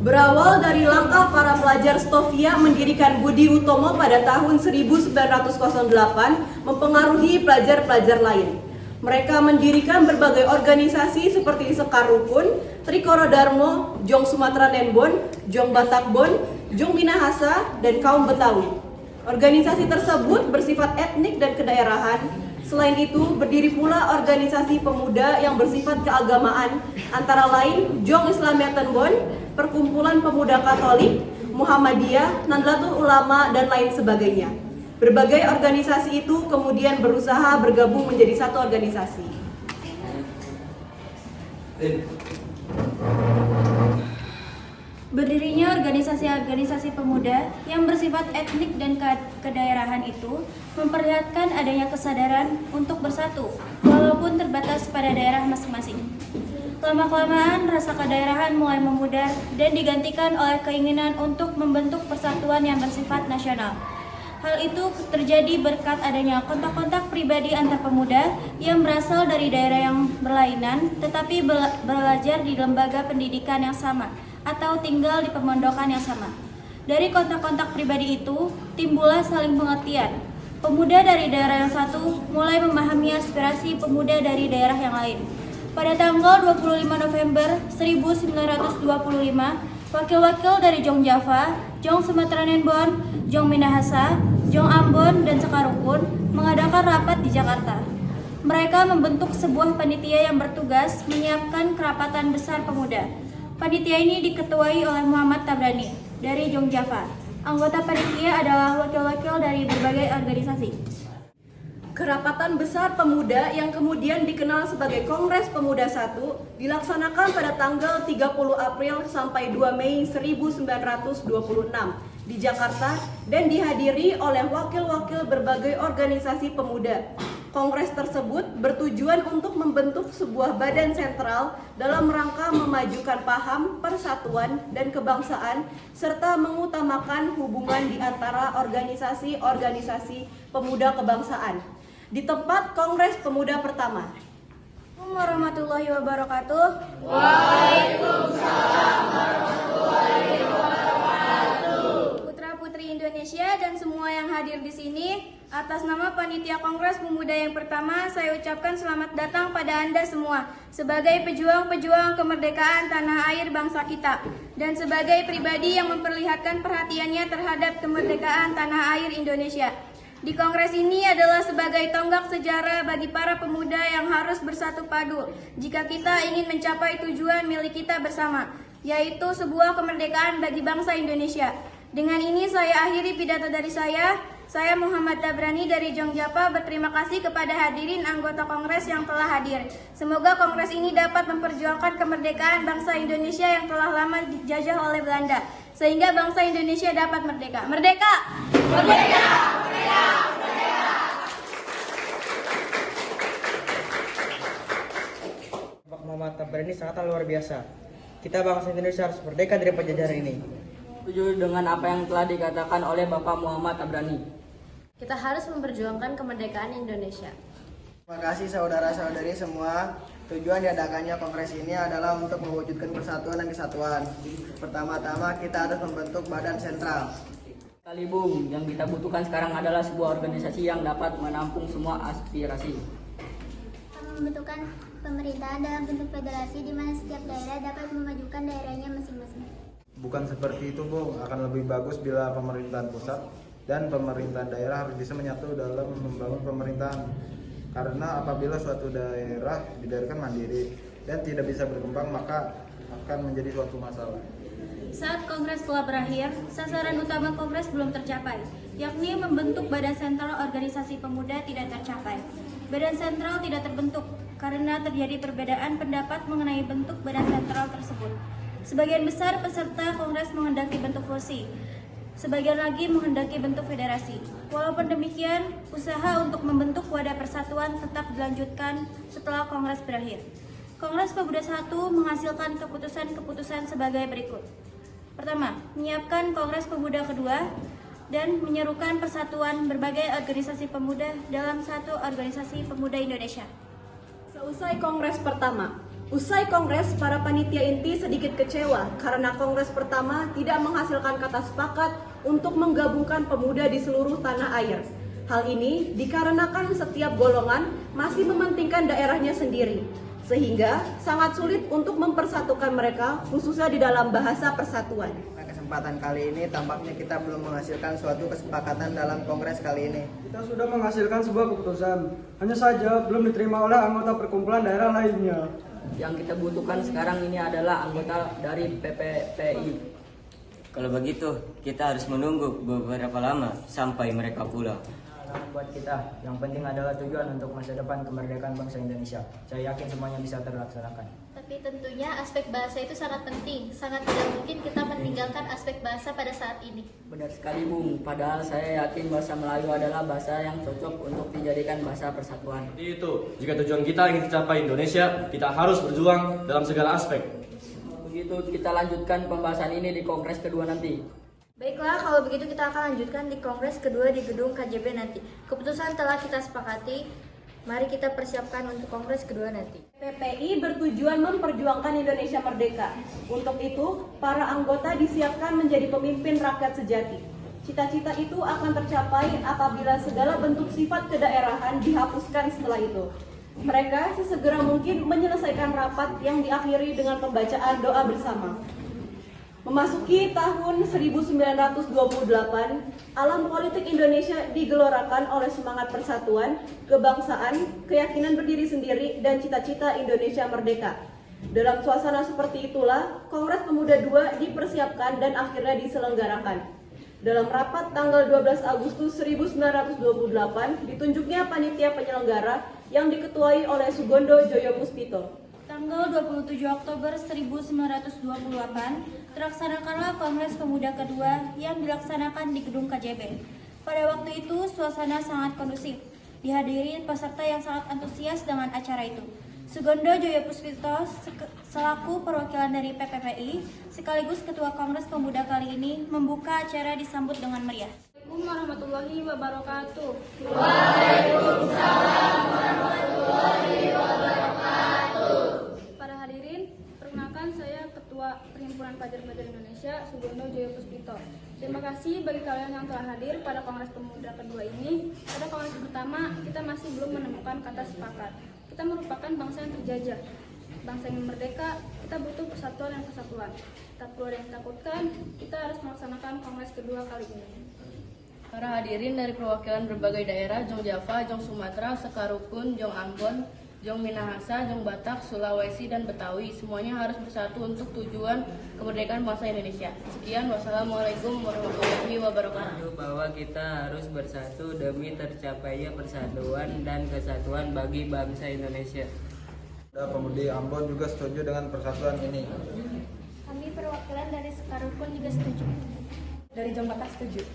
Berawal dari langkah para pelajar Stovia mendirikan Budi Utomo pada tahun 1908 mempengaruhi pelajar-pelajar lain. Mereka mendirikan berbagai organisasi seperti Sekar Rukun, Trikoro Darmo, Jong Sumatera Nenbon, Jong Batakbon, Jong Minahasa, dan Kaum Betawi. Organisasi tersebut bersifat etnik dan kedaerahan. Selain itu, berdiri pula organisasi pemuda yang bersifat keagamaan, antara lain Jong Islamiyah Tenbon, Perkumpulan Pemuda Katolik, Muhammadiyah, Nahdlatul Ulama, dan lain sebagainya. Berbagai organisasi itu kemudian berusaha bergabung menjadi satu organisasi. Berdirinya organisasi-organisasi pemuda yang bersifat etnik dan kedaerahan itu memperlihatkan adanya kesadaran untuk bersatu, walaupun terbatas pada daerah masing-masing. Lama-kelamaan, rasa kedaerahan mulai memudar dan digantikan oleh keinginan untuk membentuk persatuan yang bersifat nasional. Hal itu terjadi berkat adanya kontak-kontak pribadi antar pemuda yang berasal dari daerah yang berlainan, tetapi belajar di lembaga pendidikan yang sama atau tinggal di pemondokan yang sama. Dari kontak-kontak pribadi itu, timbullah saling pengertian. Pemuda dari daerah yang satu mulai memahami aspirasi pemuda dari daerah yang lain. Pada tanggal 25 November 1925, wakil-wakil dari Jong Java, Jong Sumatera Nenbon, Jong Minahasa, Jong Ambon, dan Sekar Rukun mengadakan rapat di Jakarta. Mereka membentuk sebuah panitia yang bertugas menyiapkan kerapatan besar pemuda. Panitia ini diketuai oleh Muhammad Tabrani dari Jong Java. Anggota panitia adalah wakil-wakil dari berbagai organisasi. Kerapatan Besar Pemuda yang kemudian dikenal sebagai Kongres Pemuda I dilaksanakan pada tanggal 30 April sampai 2 Mei 1926 di Jakarta dan dihadiri oleh wakil-wakil berbagai organisasi pemuda. Kongres tersebut bertujuan untuk membentuk sebuah badan sentral dalam rangka memajukan paham, persatuan, dan kebangsaan serta mengutamakan hubungan di antara organisasi-organisasi pemuda kebangsaan. Di tempat Kongres Pemuda pertama. Assalamualaikum warahmatullahi wabarakatuh. Waalaikumsalam warahmatullahi wabarakatuh. Putra-putri Indonesia dan semua yang hadir di sini, atas nama Panitia Kongres Pemuda yang pertama, saya ucapkan selamat datang pada Anda semua sebagai pejuang-pejuang kemerdekaan tanah air bangsa kita dan sebagai pribadi yang memperlihatkan perhatiannya terhadap kemerdekaan tanah air Indonesia. Di kongres ini adalah sebagai tonggak sejarah bagi para pemuda yang harus bersatu padu jika kita ingin mencapai tujuan milik kita bersama, yaitu sebuah kemerdekaan bagi bangsa Indonesia. Dengan ini saya akhiri pidato dari saya. Saya Muhammad Tabrani dari Jong Java berterima kasih kepada hadirin anggota kongres yang telah hadir. Semoga kongres ini dapat memperjuangkan kemerdekaan bangsa Indonesia yang telah lama dijajah oleh Belanda, sehingga bangsa Indonesia dapat merdeka. Merdeka! Merdeka! Merdeka! Merdeka! Bapak Muhammad Tabrani sangat luar biasa. Kita bangsa Indonesia harus merdeka dari penjajahan ini. Setuju dengan apa yang telah dikatakan oleh Bapak Muhammad Tabrani. Kita harus memperjuangkan kemerdekaan Indonesia. Terima kasih saudara-saudari semua. Tujuan diadakannya kongres ini adalah untuk mewujudkan persatuan dan kesatuan. Pertama-tama kita harus membentuk badan sentral. Kali Bung, yang kita butuhkan sekarang adalah sebuah organisasi yang dapat menampung semua aspirasi. Membentukkan pemerintahan dalam bentuk federasi di mana setiap daerah dapat memajukan daerahnya masing-masing. Bukan seperti itu, Bu. Akan lebih bagus bila pemerintahan pusat dan pemerintahan daerah harus bisa menyatu dalam membangun pemerintahan. Karena apabila suatu daerah dibiarkan mandiri dan tidak bisa berkembang, maka akan menjadi suatu masalah. Saat kongres telah berakhir, sasaran utama kongres belum tercapai, yakni membentuk badan sentral organisasi pemuda tidak tercapai. Badan sentral tidak terbentuk karena terjadi perbedaan pendapat mengenai bentuk badan sentral tersebut. Sebagian besar peserta kongres menghendaki bentuk fusi, sebagian lagi menghendaki bentuk federasi. Walaupun demikian, usaha untuk membentuk wadah persatuan tetap dilanjutkan setelah kongres berakhir. Kongres Pemuda I menghasilkan keputusan-keputusan sebagai berikut. Pertama, menyiapkan Kongres Pemuda kedua dan menyerukan persatuan berbagai organisasi pemuda dalam satu organisasi pemuda Indonesia. Seusai kongres pertama, Usai kongres, para panitia inti sedikit kecewa karena kongres pertama tidak menghasilkan kata sepakat untuk menggabungkan pemuda di seluruh tanah air. Hal ini dikarenakan setiap golongan masih mementingkan daerahnya sendiri, sehingga sangat sulit untuk mempersatukan mereka, khususnya di dalam bahasa persatuan. Pada kesempatan kali ini tampaknya kita belum menghasilkan suatu kesepakatan dalam kongres kali ini. Kita sudah menghasilkan sebuah keputusan, hanya saja belum diterima oleh anggota perkumpulan daerah lainnya. Yang kita butuhkan sekarang ini adalah anggota dari PPPI. Kalau begitu, kita harus menunggu beberapa lama sampai mereka pulang. Buat kita, yang penting adalah tujuan untuk masa depan kemerdekaan bangsa Indonesia. Saya yakin semuanya bisa terlaksanakan. Tapi tentunya aspek bahasa itu sangat penting. Sangat tidak mungkin kita meninggalkan aspek bahasa pada saat ini. Benar sekali Bung, padahal saya yakin bahasa Melayu adalah bahasa yang cocok untuk dijadikan bahasa persatuan. Itu, jika tujuan kita ingin tercapai Indonesia, kita harus berjuang dalam segala aspek. Begitu kita lanjutkan pembahasan ini di kongres kedua nanti. Baiklah, kalau begitu kita akan lanjutkan di kongres kedua di gedung KJB nanti. Keputusan telah kita sepakati, mari kita persiapkan untuk kongres kedua nanti. PPI bertujuan memperjuangkan Indonesia merdeka. Untuk itu, para anggota disiapkan menjadi pemimpin rakyat sejati. Cita-cita itu akan tercapai apabila segala bentuk sifat kedaerahan dihapuskan setelah itu. Mereka sesegera mungkin menyelesaikan rapat yang diakhiri dengan pembacaan doa bersama. Memasuki tahun 1928, alam politik Indonesia digelorakan oleh semangat persatuan, kebangsaan, keyakinan berdiri sendiri, dan cita-cita Indonesia merdeka. Dalam suasana seperti itulah, Kongres Pemuda II dipersiapkan dan akhirnya diselenggarakan. Dalam rapat tanggal 12 Agustus 1928, ditunjuknya panitia penyelenggara yang diketuai oleh Sugondo Joyo Puspito. Tanggal 27 Oktober 1928, terlaksanakanlah Kongres Pemuda kedua yang dilaksanakan di gedung KJB. Pada waktu itu, suasana sangat kondusif. Dihadiri peserta yang sangat antusias dengan acara itu. Sugondo Joyo Puspito selaku perwakilan dari PPPI sekaligus Ketua Kongres Pemuda kali ini membuka acara disambut dengan meriah. Assalamualaikum warahmatullahi wabarakatuh. Waalaikumsalam warahmatullahi wabarakatuh. Para hadirin, perkenalkan saya Ketua Perhimpunan Pelajar-Pelajar Indonesia, Sugondo Joyo Puspito. Terima kasih bagi kalian yang telah hadir pada Kongres Pemuda kedua ini. Pada kongres pertama, kita masih belum menemukan kata sepakat. Kita merupakan bangsa yang terjajah, bangsa yang merdeka. Kita butuh persatuan dan kesatuan. Tak perlu ada yang takutkan, kita harus melaksanakan Kongres kedua kali ini. Para hadirin dari perwakilan berbagai daerah, Jong Java, Jong Sumatera, Sekarukun, Jong Ambon, Jong Minahasa, Jong Batak, Sulawesi, dan Betawi, semuanya harus bersatu untuk tujuan kemerdekaan bangsa Indonesia. Sekian, wassalamualaikum warahmatullahi wabarakatuh. Bahwa kita harus bersatu demi tercapainya persatuan dan kesatuan bagi bangsa Indonesia. Pemudi Ambon juga setuju dengan persatuan ini. Kami perwakilan dari Sekarukun juga setuju. Dari Jong Batak setuju.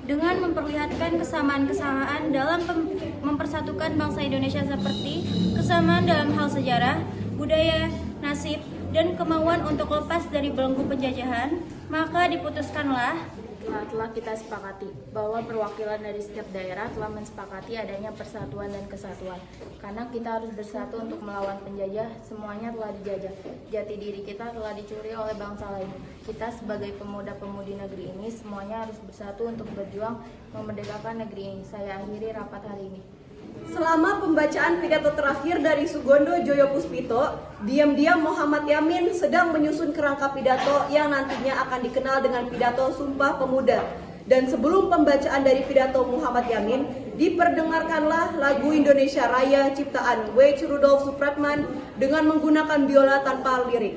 Dengan memperlihatkan kesamaan-kesamaan dalam mempersatukan bangsa Indonesia seperti kesamaan dalam hal sejarah, budaya, nasib, dan kemauan untuk lepas dari belenggu penjajahan, maka diputuskanlah Telah kita sepakati bahwa perwakilan dari setiap daerah telah mensepakati adanya persatuan dan kesatuan. Karena kita harus bersatu untuk melawan penjajah, semuanya telah dijajah. Jati diri kita telah dicuri oleh bangsa lain. Kita sebagai pemuda-pemudi negeri ini semuanya harus bersatu untuk berjuang memerdekakan negeri ini. Saya akhiri rapat hari ini. Selama pembacaan pidato terakhir dari Sugondo Joyo Puspito, diam-diam Muhammad Yamin sedang menyusun kerangka pidato yang nantinya akan dikenal dengan pidato Sumpah Pemuda. Dan sebelum pembacaan dari pidato Muhammad Yamin, diperdengarkanlah lagu Indonesia Raya ciptaan W. Rudolf Supratman dengan menggunakan biola tanpa lirik.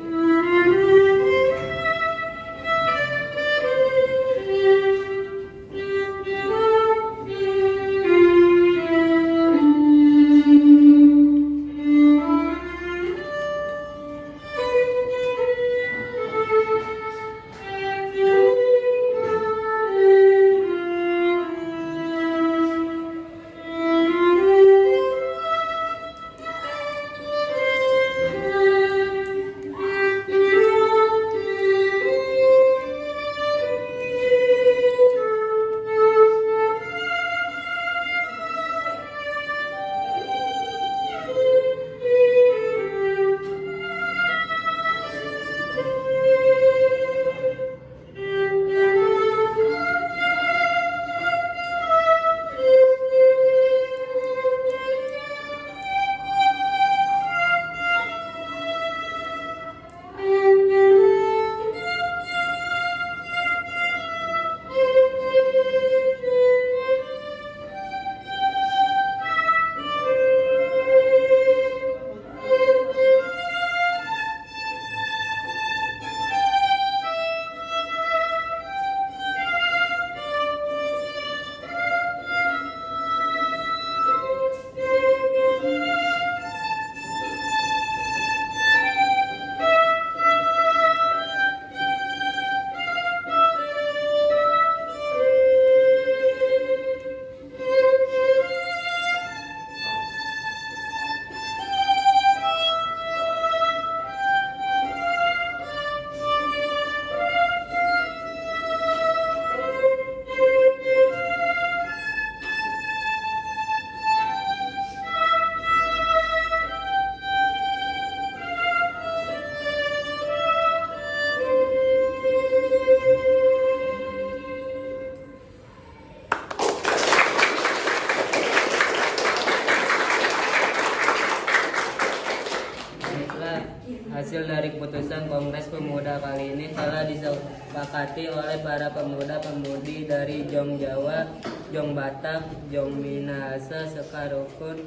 hasil dari keputusan Kongres Pemuda kali ini telah disepakati oleh para pemuda-pemudi dari Jong Jawa, Jong Batak, Jong Minahasa, Sekarukun,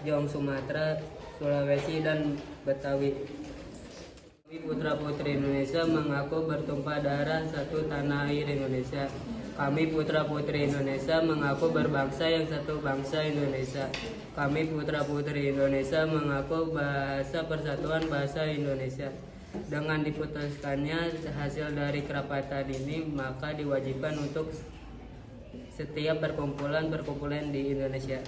Jong Sumatera, Sulawesi, dan Betawi. Kami putra-putri Indonesia mengaku bertumpah darah satu tanah air Indonesia. Kami putra-putri Indonesia mengaku berbangsa yang satu bangsa Indonesia. Kami putra-putri Indonesia mengaku bahasa persatuan bahasa Indonesia. Dengan diputuskannya hasil dari kerapatan ini, maka diwajibkan untuk setiap perkumpulan di Indonesia.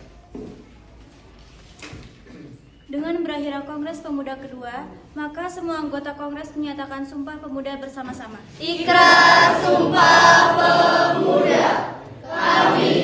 Dengan berakhirnya Kongres Pemuda kedua, maka semua anggota Kongres menyatakan Sumpah Pemuda bersama-sama. Ikrar Sumpah Pemuda. Kami